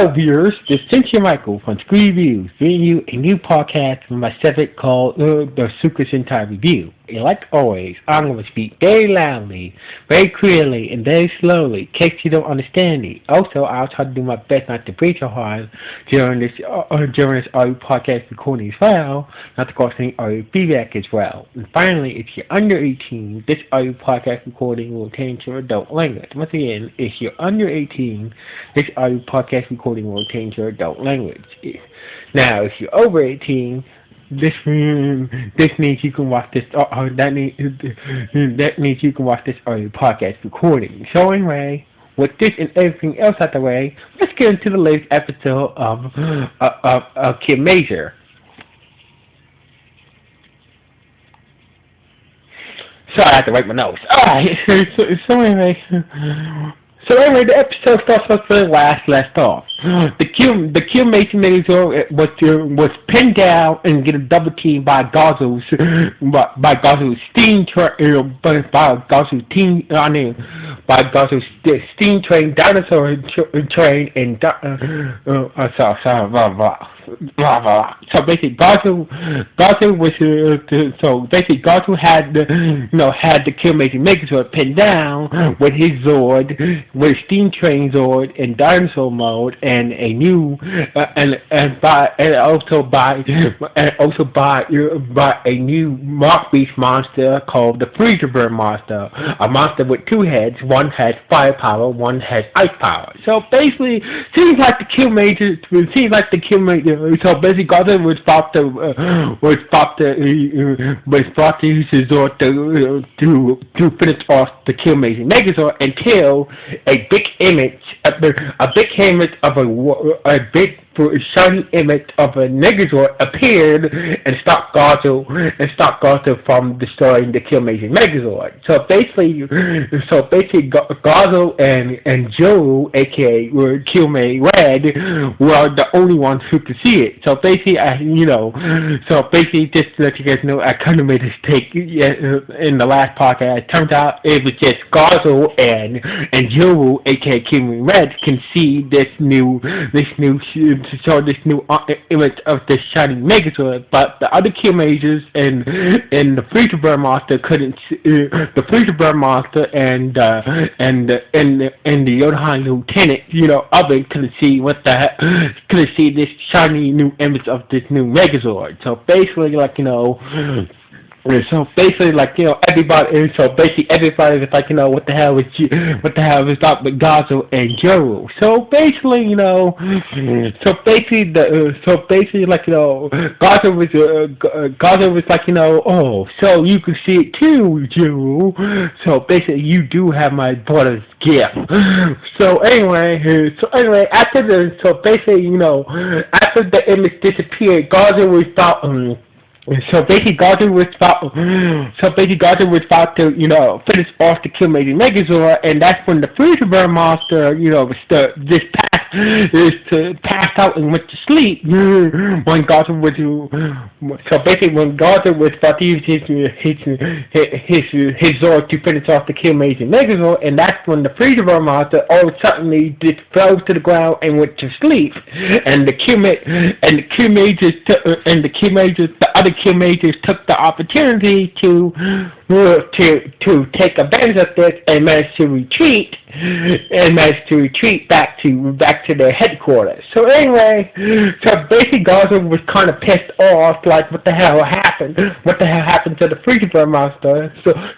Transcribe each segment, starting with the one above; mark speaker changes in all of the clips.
Speaker 1: Hello, viewers. This is Sentai Michael from Screen Reviews, bringing you a new podcast from my segment called the Super Sentai Review. And like always, I'm going to speak very loudly, very clearly, and very slowly, in case you don't understand me. Also, I'll try to do my best not to breathe so hard during this audio podcast recording as well, not to cause any audio feedback as well. And finally, if you're under 18, this audio podcast recording will contain your adult language. Once again, if you're under 18, this audio podcast recording will contain your adult language. Now, if you're over 18, this means you can watch this. That means you can watch this audio podcast recording. So anyway, with this and everything else out the way, let's get into the latest episode of Kiramager. Sorry, I have to wipe my nose. Alright, so anyway, the episode starts off where the last off. The Kiramager was pinned down and get a double team by Gazo's steam train dinosaur train and so basically Gazo had the Kiramager Megazord pinned down with his Zord, with steam train Zord in dinosaur mode, and a new by a new Mark Beast monster called the Freezer Bird monster, a monster with two heads. One has firepower, one has ice power. So basically, seems like the Kiramager. So basically, Gazo was about to use his Zord to finish off the Kiramager Megazord until a big image shiny image of a Megazord appeared and stopped Gazo from destroying the Kiramager Megazord. So basically Gazo and Joe, aka Kiramager Red, were the only ones who could see it. So basically, just to let you guys know, I kind of made a mistake in the last podcast. It turns out it was just Gazo and Joe, aka Kiramager Red, can see this new image of the shiny Megazord, but the other Kiramagers and the Freezer Bird monster couldn't see, the Freezer Bird monster and the Yodahan lieutenant, of it couldn't see this shiny new image of this new Megazord. So basically, everybody was like, what the hell is up with Gazo and Joe? So basically, Gazo was like, oh, so you can see it too, Joe. So basically, you do have my brother's gift. So anyway, after the image disappeared, Gazo was about. So basically, Gazo was about to, finish off the Kiramager Megazord, and that's when the Freezer Bird monster, passed out and went to sleep. When Gazo was about to use his Zord to finish off the Kiramager Megazord, and that's when the Freezer Bird monster all of a sudden just fell to the ground and went to sleep, and the other Kiramagers took the opportunity to take advantage of this and managed to retreat back to their headquarters. So anyway, basically Gazo was kind of pissed off, like what the hell happened? What the hell happened to the Freezer Bird monster?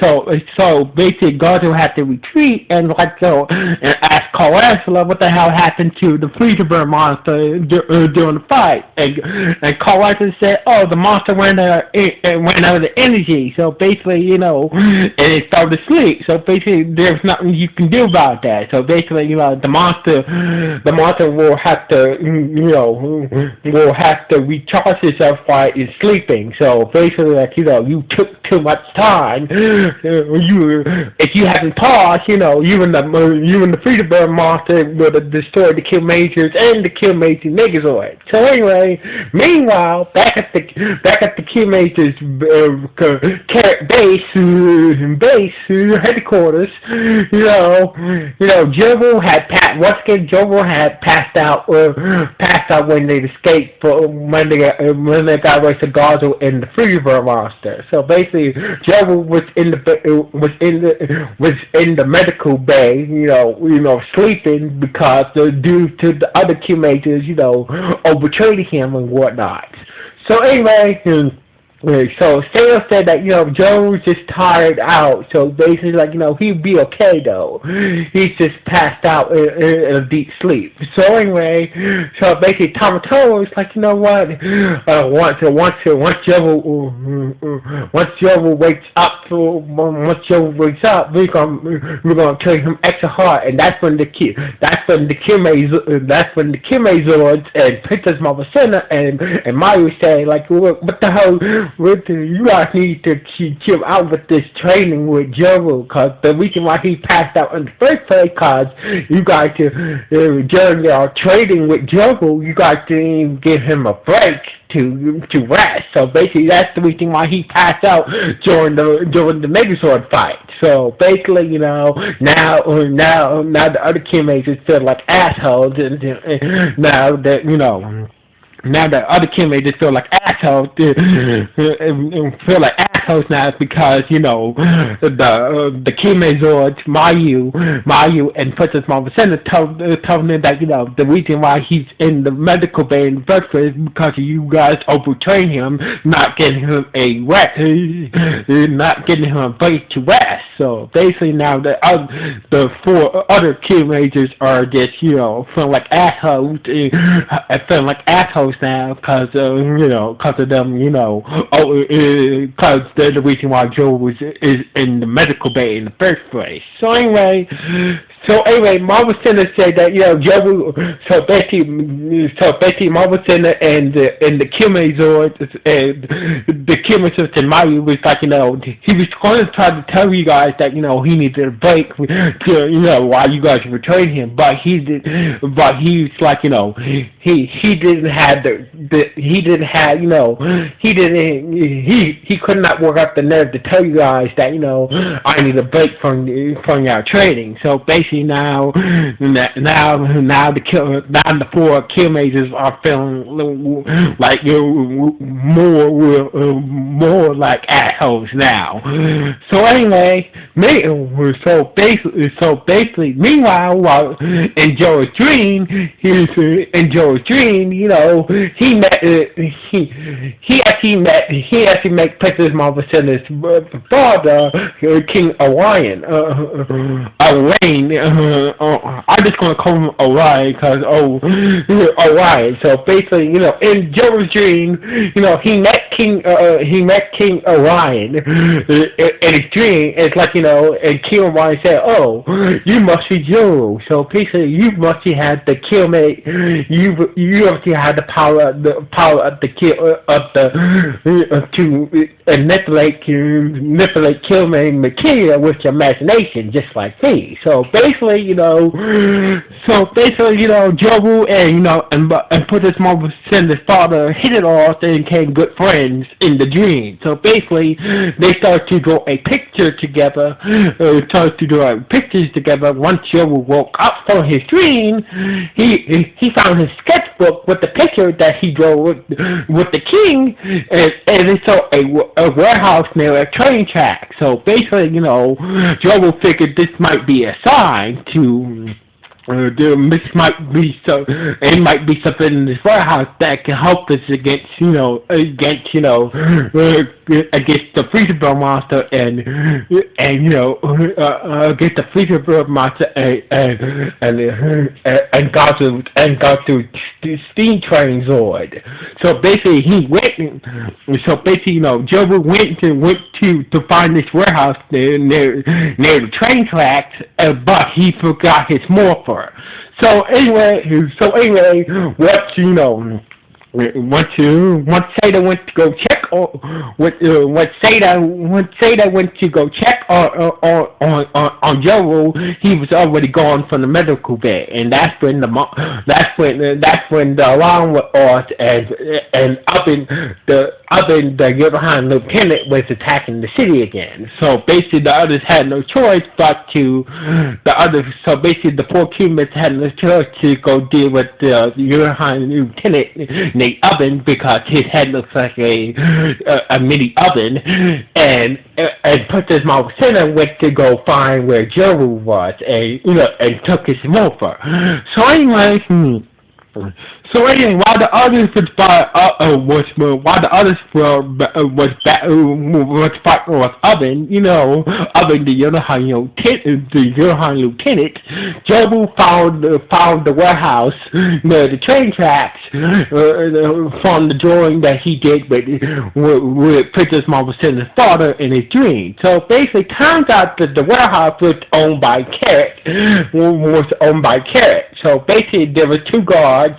Speaker 1: So basically Gazo had to retreat and ask Carl what the hell happened to the Freezer Bird monster during the fight, and Carl said, oh, the monster ran out of the energy. So basically, and it fell to sleep. So basically, there's nothing you can do about that. So basically, the monster will have to recharge itself while it's sleeping. So basically, you took too much time. If you hadn't paused, you and the Freezer Bird monster would have destroyed the Kiramagers and the Kiramager Megazord. So anyway, meanwhile, back at the Kiramager's base headquarters, Jobu had once again. Jobu had passed out when they escaped when they got away to Gazo and the Freebird monster. So basically, Jobu was in the medical bay, sleeping because due to the other teammates, overtraining him and whatnot. So anyway. So Sale said that Joe was just tired out. So basically, he'd be okay though. He's just passed out in a deep sleep. So anyway, so basically, Tomato was like, you know what? Once Joe wakes up, we're gonna train him extra hard, and that's when the Kimazords and Princess Mavasena and Mayu say like, what the hell? You guys need to keep out with this training with Joe, because the reason why he passed out in the first place, because you guys during your training with Joe, you guys didn't even give him a break to rest. So basically, that's the reason why he passed out during the Megazord fight. So basically, now the other teammates just feel like assholes, and now that now the other teammates just feel like assholes, feel like assholes now because the Kiramager, Mayu, and Princess Mavasena told him that the reason why he's in the medical bay in the first place is because you guys overtrain him, not getting him a break to rest. So basically now the four other Kiramagers are just feeling like assholes, feeling like assholes now because of them, because they're the reason why Joe is in the medical bay in the first place. So anyway, Marvel Center said that Joe. So basically, Marvel Center and the Kiramager and the Kiramager and Mayu was like, he was going to try to tell you guys that he needed a break, while you guys were training him, but he's like, he didn't have he could not work up the nerve to tell you guys that I need a break from your training. So basically now the four Kirmagers are feeling like more like assholes now. So anyway, meanwhile, while in Joe's dream, he actually met Princess Marvasena's father, King Orion. I'm just gonna call him Orion because Orion. So basically, in Joe's dream, he met King Orion in his dream. It's like and King Orion said, "Oh, you must be Joe." So basically, you must have the killmate. You obviously have the power of the to manipulate Killmate Makia with your imagination, just like me. So basically, Jobu and Princess Marvasena's father hit it off and became good friends in the dream. So basically, they started to draw a picture together. Once Jobu woke up from his dream, he found his sketchbook with the picture that he drew with the king, and they saw a warehouse near a train track. So basically, Jobu figured this might be a sign to. This might be something in this warehouse that can help us against against the Freezer monster and against the Freezer monster and go through Steam Train Zord. So basically, Jobu went to find this warehouse near the train tracks, but he forgot his morpher. So anyway, once Sada went to go check once Sada went to go check on Joe, he was already gone from the medical bay, and that's when the alarm went off, and up in the Oven, the Yokohama lieutenant, was attacking the city again. So basically, the others had no choice but to So basically, the four teammates had no choice to go deal with the Yokohama lieutenant named Oven because his head looks like a mini oven, and Princess Marcella went to go find where Joru was, and and took his morpher. So anyway. While the others while the others was fighting with Oven, Oven the Yohan lieutenant, Jobu found the warehouse near the train tracks from the drawing that he did with Princess Marcella's father in his dream. So basically, turns out that the warehouse was owned by Carrot. So basically, there were two guards.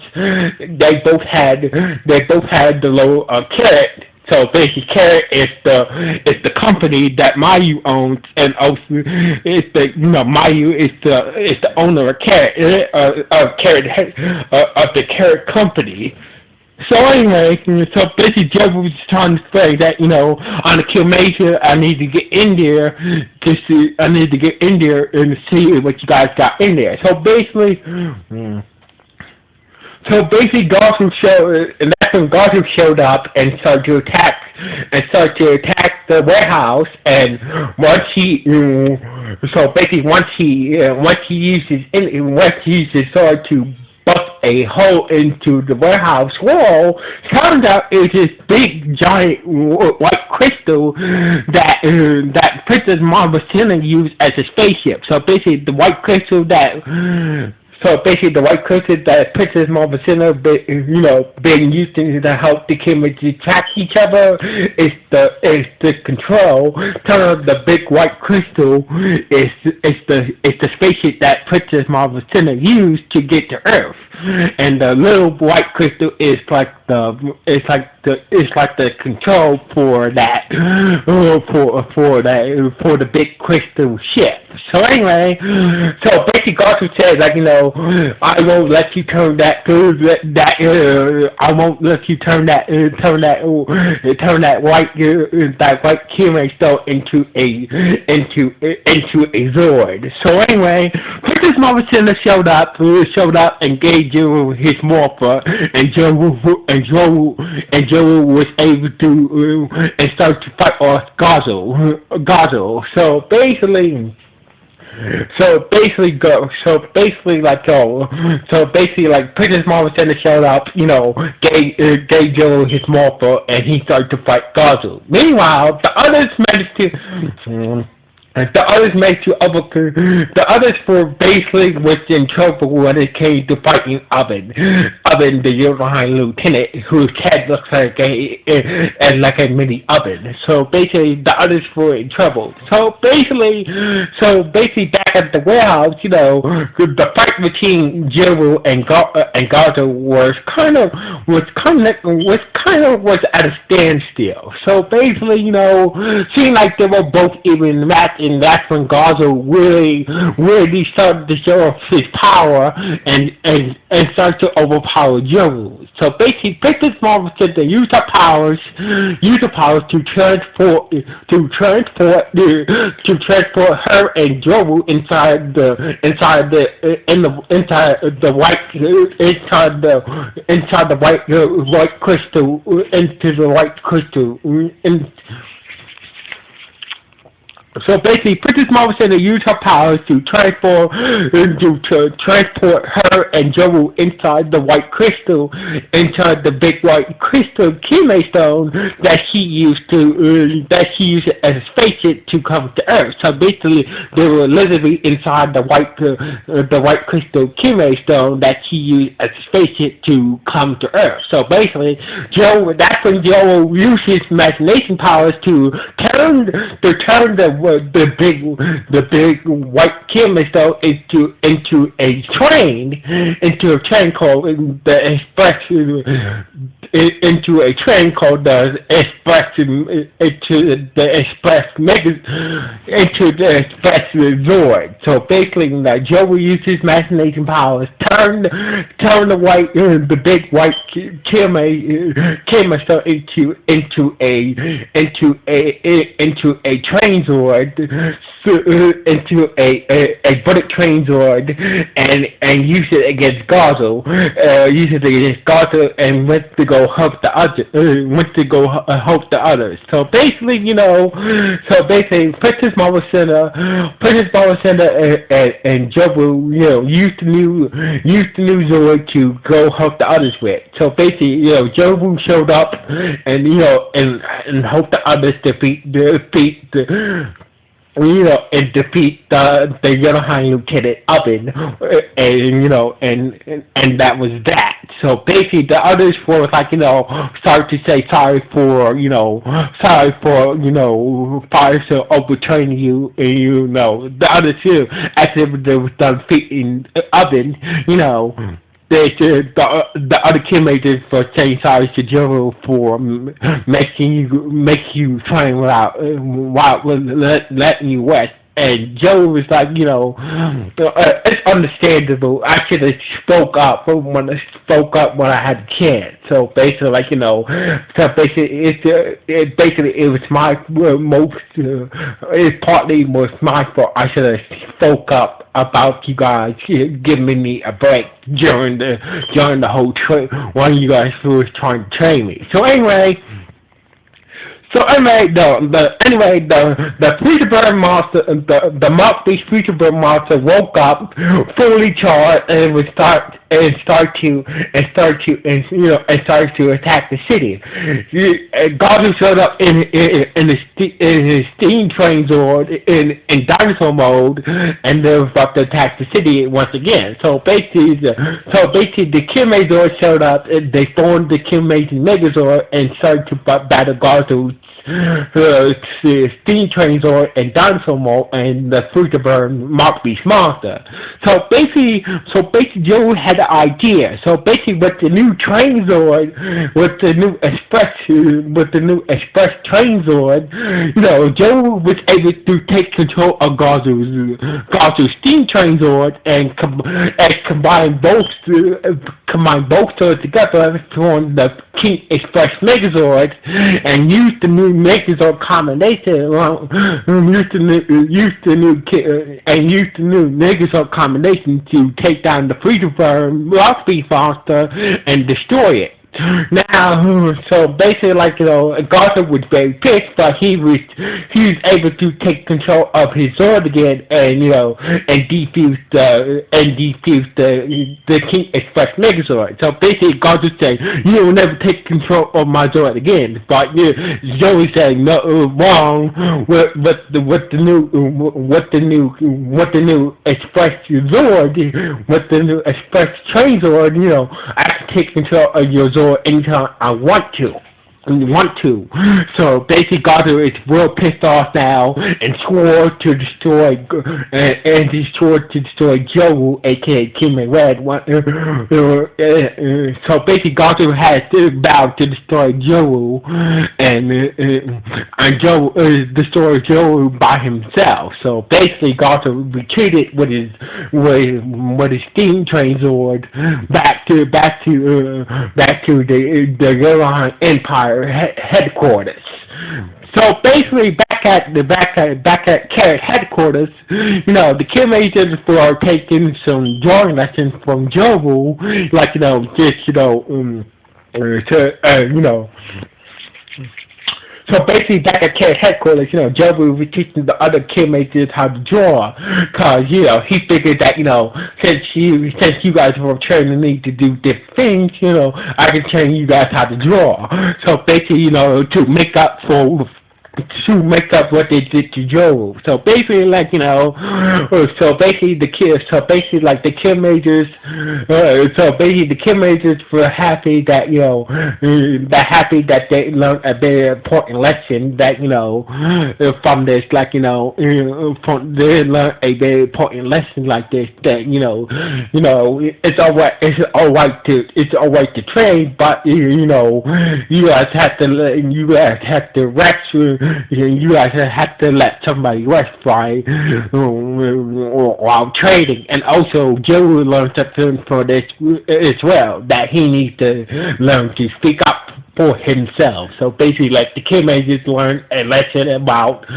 Speaker 1: They both had the low Carrot. So basically, Carrot is the company that Mayu owns, and also it's the Mayu is the owner of Carrot of the Carrot company. So anyway, so basically Joe was trying to say that, on the Kiramager, I need to get in there and see what you guys got in there. So basically, Gotham and that's when Gotham showed up and started to attack the warehouse. And once he used his sword to bust a hole into the warehouse wall, turns out it was this big giant white crystal that Princess Marcella used as a spaceship. So basically, the white crystal that Princess Marcella been using to help the Kiramager track each other is the control. Turn out the big white crystal is the spaceship that Princess Marcella used to get to Earth, and the little white crystal is like the control for the big crystal ship. So anyway, basically Gotham says I won't let you turn that I won't let you turn that white Kiramager stone into a Zord. So anyway, Princess Marcella showed up and gave Joe his morpher, and Joe was able to and start to fight off Gazel. So basically, Princess Marcella showed up, gave Joe his morpher, and he started to fight Gazel. Meanwhile, the others were basically was in trouble when it came to fighting Oven, the Yokohama lieutenant, whose head looks like a mini oven. So basically, the others were in trouble. So basically, back at the warehouse, the fight between Jiro and Gaza was at a standstill. So basically, seemed like they were both even matched, and that's when Gaza really started to show off his power and start to overpower Jiro. So basically, Princess Marvel said to use her powers to transport her and Jiro inside the white crystal, into the white crystal. So basically, Princess Marvel said to use her powers to transport her and Joru inside the white crystal, inside the big white crystal Kiramager stone that she used as a spaceship to come to Earth. So basically, they were literally inside the white crystal Kiramager stone that she used as a spaceship to come to Earth. So basically, that's when Joru used his imagination powers to turn the big white Kiramager stone into a train called the Express, into a train called the Express into the Express Mega into the Express Resort. So basically, Joe will use his machination powers, turn the big white Kiramager into a train Zord, into a bullet train Zord, and use it against Gazel, and went to go help the help the others. So basically, Princess Marvel Center, and Joe will, use the new Zord to go help the others with. So basically, Joe showed up and helped the others defeat and defeat the Yellow High Lieutenant Oven, and that was that. So basically, the others were like, start to say sorry for overturning you, and the others too, as if they was done defeating Oven, the other Kiramager for saying sorry to Joe for making you train without letting you rest. And Joe was like, it's understandable. I should have spoke up when I had a chance. So basically, it was my it partly was my fault. I should have spoke up about you guys giving me a break during the whole trip while you guys was trying to train me. So anyway, the Peterborough monster, the Mock Beast Peterborough monster woke up fully charged and started to attack the city. Gotham showed up in his steam train Zord in dinosaur mode, and they were about to attack the city once again. So basically, the Kiramager showed up, and they formed the Kiramager Megazord and started to battle Gotham. Steam train Zord and dinosaur mode and the fruit to burn Mock Beast monster. So basically Joe had the idea. So basically with the new train Zord, with the new express train Zord, Joe was able to take control of Gazu's steam train Zord and combine both together to form the King Express Megazord and use the new Megazord combination. Use the new Megazord combination to take down the Freezer Rock Speed Monster and destroy it. Now, so basically, Gotham was very pissed, but he was able to take control of his Zord again, and defuse the King Express Megazord. So basically, Gotham said, "You will never take control of my Zord again." But Joey said, "No, wrong. With the new Express Zord, with the new Express Train Zord, I can take control of your Zord anytime I want to. So basically, Gotham is real pissed off now and swore to destroy Joe, aka King Red. So basically, Gotham has vowed to destroy Joe, and Joe destroyed Joe by himself. So basically, Gotham retreated with his steam train Zord back to the Rohan Empire headquarters. So basically, back at Carrot headquarters, the Kiramager were taking some drawing lessons from Joe, So basically, back at Carrot headquarters, Joe was teaching the other Kiramagers how to draw, cause he figured that since you guys were training me to do different things, I can train you guys how to draw. So basically, to make up to make up what they did to Joe. So basically, like the Kirmagers, the Kirmagers were happy that they learned a very important lesson that from this, from they learned a very important lesson like this, that it's all right to trade, but you guys have to rest. You guys have to let somebody rest by while trading. And also, Joe learned something for this as well, that he needs to learn to speak up for himself. So basically, like the kid may just learn a lesson about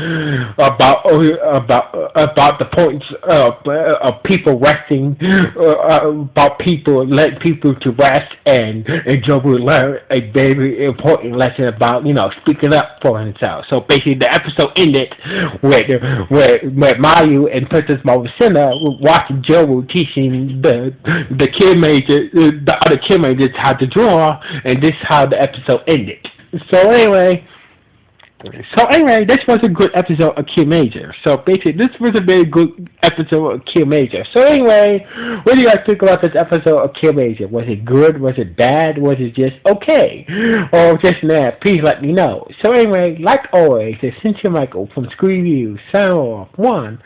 Speaker 1: the points of people resting, about people letting people to rest, and Joe will learn a very important lesson about speaking up for himself. So basically, the episode ended with Mayu and Princess Maricina watching Joe teaching the kid major, the other kid majors how to draw, and this is how the episode ended. So anyway, this was a good episode of Kiramager. So basically, this was a very good episode of Kiramager. So anyway, what do you guys think about this episode of Kiramager? Was it good? Was it bad? Was it just okay? Or just mad? Please let me know. So anyway, like always, it's Sentai Michael from Screen Review. Sign off. 1,